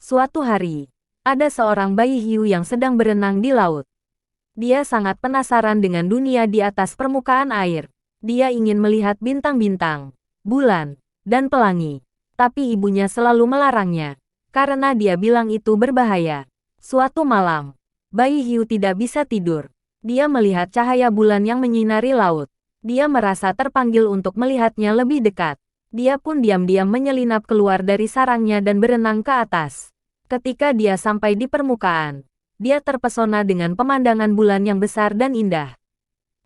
Suatu hari, ada seorang bayi hiu yang sedang berenang di laut. Dia sangat penasaran dengan dunia di atas permukaan air. Dia ingin melihat bintang-bintang, bulan, dan pelangi. Tapi ibunya selalu melarangnya, karena dia bilang itu berbahaya. Suatu malam, bayi hiu tidak bisa tidur. Dia melihat cahaya bulan yang menyinari laut. Dia merasa terpanggil untuk melihatnya lebih dekat. Dia pun diam-diam menyelinap keluar dari sarangnya dan berenang ke atas. Ketika dia sampai di permukaan, dia terpesona dengan pemandangan bulan yang besar dan indah.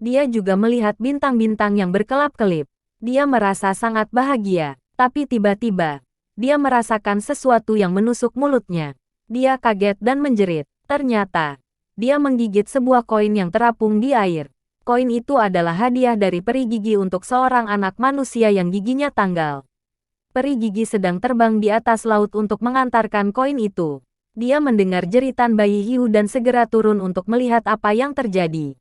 Dia juga melihat bintang-bintang yang berkelap-kelip. Dia merasa sangat bahagia, tapi tiba-tiba, dia merasakan sesuatu yang menusuk mulutnya. Dia kaget dan menjerit. Ternyata, dia menggigit sebuah koin yang terapung di air. Koin itu adalah hadiah dari peri gigi untuk seorang anak manusia yang giginya tanggal. Peri gigi sedang terbang di atas laut untuk mengantarkan koin itu. Dia mendengar jeritan bayi hiu dan segera turun untuk melihat apa yang terjadi.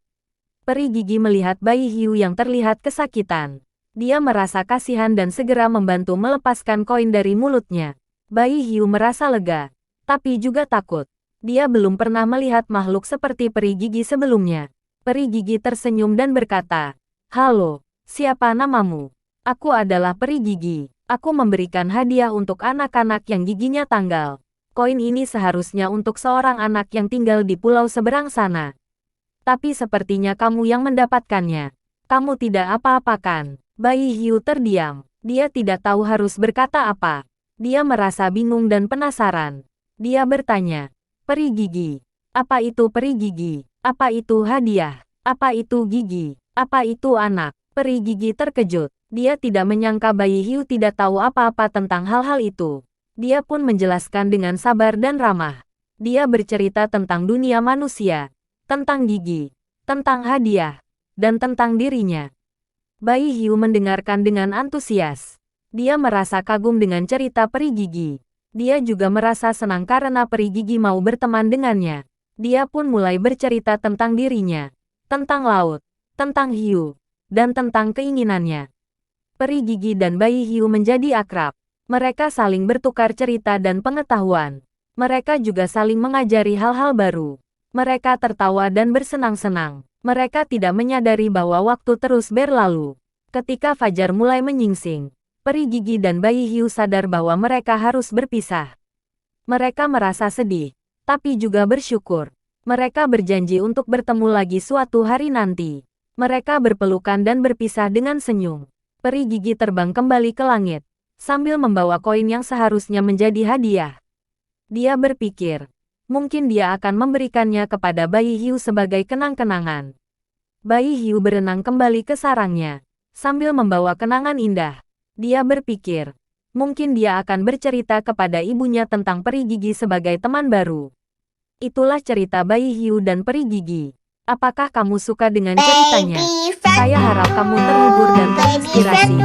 Peri gigi melihat bayi hiu yang terlihat kesakitan. Dia merasa kasihan dan segera membantu melepaskan koin dari mulutnya. Bayi hiu merasa lega, tapi juga takut. Dia belum pernah melihat makhluk seperti peri gigi sebelumnya. Peri gigi tersenyum dan berkata, "Halo, siapa namamu? Aku adalah peri gigi. Aku memberikan hadiah untuk anak-anak yang giginya tanggal. Koin ini seharusnya untuk seorang anak yang tinggal di pulau seberang sana. Tapi sepertinya kamu yang mendapatkannya. Kamu tidak apa-apakan." Bayi hiu terdiam. Dia tidak tahu harus berkata apa. Dia merasa bingung dan penasaran. Dia bertanya, "Peri gigi, apa itu peri gigi? Apa itu hadiah? Apa itu gigi? Apa itu anak?" Peri gigi terkejut. Dia tidak menyangka bayi hiu tidak tahu apa-apa tentang hal-hal itu. Dia pun menjelaskan dengan sabar dan ramah. Dia bercerita tentang dunia manusia, tentang gigi, tentang hadiah, dan tentang dirinya. Bayi hiu mendengarkan dengan antusias. Dia merasa kagum dengan cerita peri gigi. Dia juga merasa senang karena peri gigi mau berteman dengannya. Dia pun mulai bercerita tentang dirinya, tentang laut, tentang hiu, dan tentang keinginannya. Peri gigi dan bayi hiu menjadi akrab. Mereka saling bertukar cerita dan pengetahuan. Mereka juga saling mengajari hal-hal baru. Mereka tertawa dan bersenang-senang. Mereka tidak menyadari bahwa waktu terus berlalu. Ketika fajar mulai menyingsing, peri gigi dan bayi hiu sadar bahwa mereka harus berpisah. Mereka merasa sedih, tapi juga bersyukur. Mereka berjanji untuk bertemu lagi suatu hari nanti. Mereka berpelukan dan berpisah dengan senyum. Peri gigi terbang kembali ke langit, sambil membawa koin yang seharusnya menjadi hadiah. Dia berpikir, mungkin dia akan memberikannya kepada bayi hiu sebagai kenang-kenangan. Bayi hiu berenang kembali ke sarangnya, sambil membawa kenangan indah. Dia berpikir, mungkin dia akan bercerita kepada ibunya tentang peri gigi sebagai teman baru. Itulah cerita bayi hiu dan peri gigi. Apakah kamu suka dengan ceritanya? Saya harap kamu terhibur dan terinspirasi.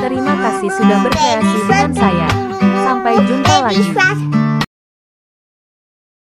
Terima kasih sudah berkreasi dengan saya. Sampai jumpa lagi.